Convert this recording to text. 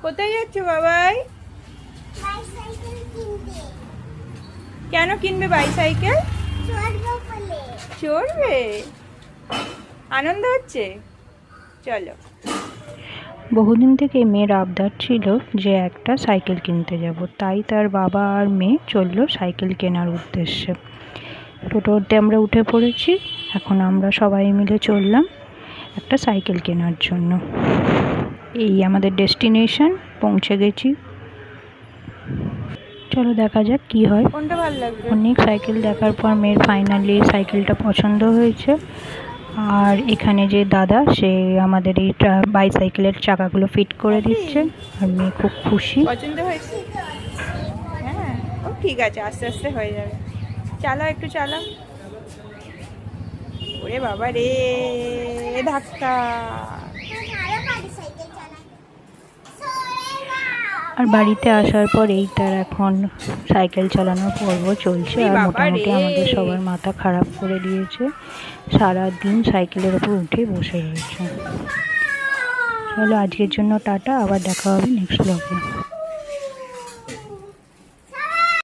কোথায় যাচ্ছ বাবাই? কেন কিনবে বাইসাইকেল? চড়বে? আনন্দ হচ্ছে? চলো। বহুদিন থেকে মেয়ের আবদার ছিল যে একটা সাইকেল কিনতে যাব, তাই তার বাবা আর মেয়ে চললো সাইকেল কেনার উদ্দেশ্যে। টোটোতে আমরা উঠে পড়েছি, এখন আমরা সবাই মিলে চললাম একটা সাইকেল কেনার জন্য। এই আমাদের ডেস্টিনেশন, পৌঁছে গেছি। চলো দেখা যাক কি হয়। কোনটা ভালো লাগবে? অনেক সাইকেল দেখার পর মেয়ের ফাইনালি সাইকেলটা পছন্দ হয়েছে। আর এখানে যে দাদা, সে আমাদের এই বাইসাইকেলের চাকাগুলো ফিট করে দিচ্ছে, আর মেয়ে খুব খুশি। পছন্দ হয়েছে? হ্যাঁ, ও ঠিক আছে, আস্তে আস্তে হয়ে যাবে। চালাও, একটু চালাও। ওরে বাবা রে, ধাক্কা! আর বাড়িতে আসার পর এই তার এখন সাইকেল চালানোর পর্ব চলছে, আর মোটামুটি আমাদের সবার মাথা খারাপ করে দিয়েছে। সারাদিন সাইকেলের ওপর উঠে বসে রয়েছে। চলো আজকের জন্য টাটা, আবার দেখা হবে নেক্সট ব্লগে।